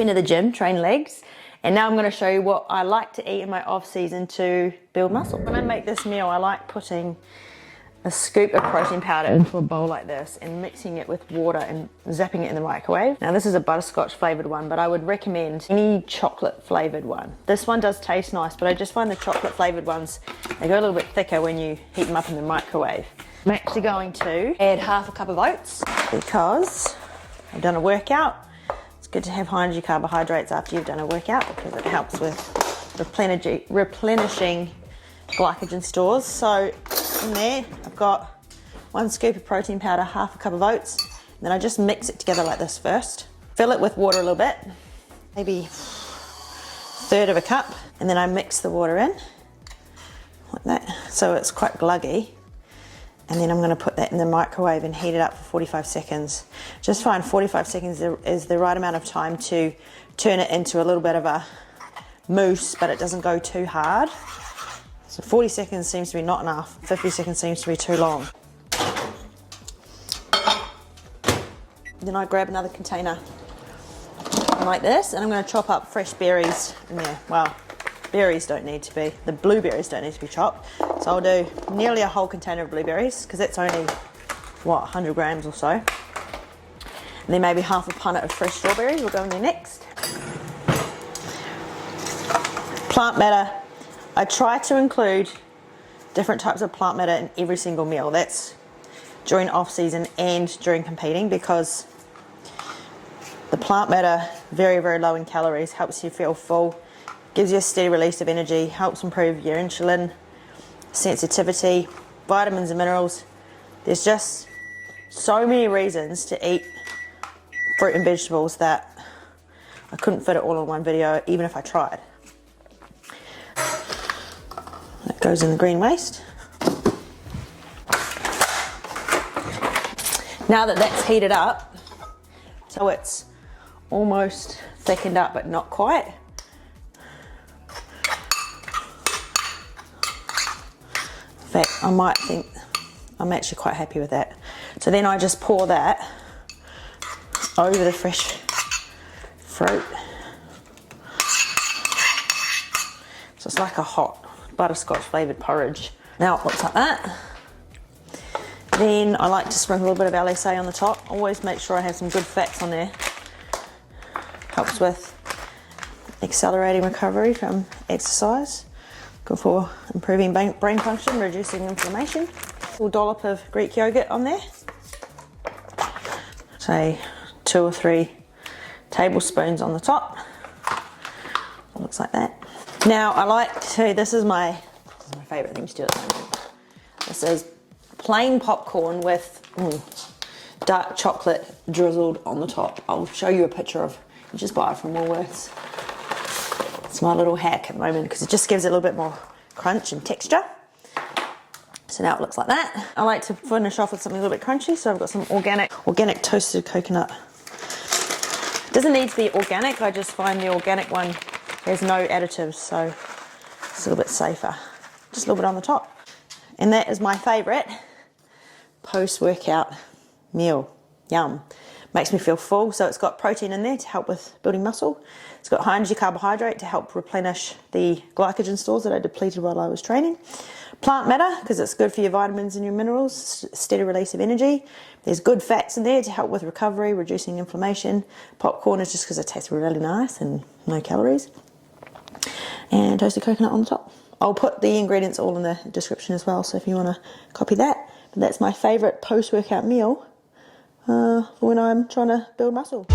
been to the gym, train legs, and now I'm going to show you what I like to eat in my off season to build muscle. When I make this meal, I like putting a scoop of protein powder into a bowl like this and mixing it with water and zapping it in the microwave. Now this is a butterscotch flavoured one, but I would recommend any chocolate flavoured one. This one does taste nice, but I just find the chocolate flavoured ones, they go a little bit thicker when you heat them up in the microwave. I'm actually going to add half a cup of oats because I've done a workout. It's good to have high energy carbohydrates after you've done a workout because it helps with replenishing glycogen stores. So in there, I've got 1 scoop of protein powder, half a cup of oats, and then I just mix it together like this first. Fill it with water a little bit, maybe 1/3 of a cup, and then I mix the water in like that, so it's quite gluggy. And then I'm going to put that in the microwave and heat it up for 45 seconds. Just find 45 seconds is the right amount of time to turn it into a little bit of a mousse, but it doesn't go too hard. So 40 seconds seems to be not enough, 50 seconds seems to be too long. Then I grab another container like this, and I'm going to chop up fresh berries in there. Well, berries don't need to be, the blueberries don't need to be chopped. So I'll do nearly a whole container of blueberries, because that's only, what, 100 grams or so. And then maybe half a punnet of fresh strawberries will go in there next. Plant matter. I try to include different types of plant matter in every single meal. That's during off season and during competing, because the plant matter, very, very low in calories, helps you feel full, gives you a steady release of energy, helps improve your insulin sensitivity, vitamins and minerals. There's just so many reasons to eat fruit and vegetables that I couldn't fit it all in one video, even if I tried. That goes in the green waste. Now that that's heated up, so it's almost thickened up but not quite. In fact, I might think I'm actually quite happy with that. So then I just pour that over the fresh fruit. So it's like a hot butterscotch flavoured porridge. Now it looks like that. Then I like to sprinkle a little bit of LSA on the top. Always make sure I have some good fats on there. Helps with accelerating recovery from exercise. Good for improving brain function, reducing inflammation. A little dollop of Greek yogurt on there. Say 2 or 3 tablespoons on the top. It looks like that. Now I like to, this is my favourite thing to do at the moment. This is plain popcorn with dark chocolate drizzled on the top. I'll show you a picture of, you just buy it from Woolworths. It's my little hack at the moment because it just gives it a little bit more crunch and texture. So now it looks like that. I like to finish off with something a little bit crunchy, so I've got some organic toasted coconut. It doesn't need to be organic, I just find the organic one has no additives, so it's a little bit safer. Just a little bit on the top. And that is my favourite post-workout meal. Yum. Makes me feel full, so it's got protein in there to help with building muscle. It's got high energy carbohydrate to help replenish the glycogen stores that I depleted while I was training. Plant matter, because it's good for your vitamins and your minerals, steady release of energy. There's good fats in there to help with recovery, reducing inflammation. Popcorn is just because it tastes really nice and no calories. And toasted coconut on the top. I'll put the ingredients all in the description as well, so if you want to copy that. But that's my favourite post-workout meal for when I'm trying to build muscle.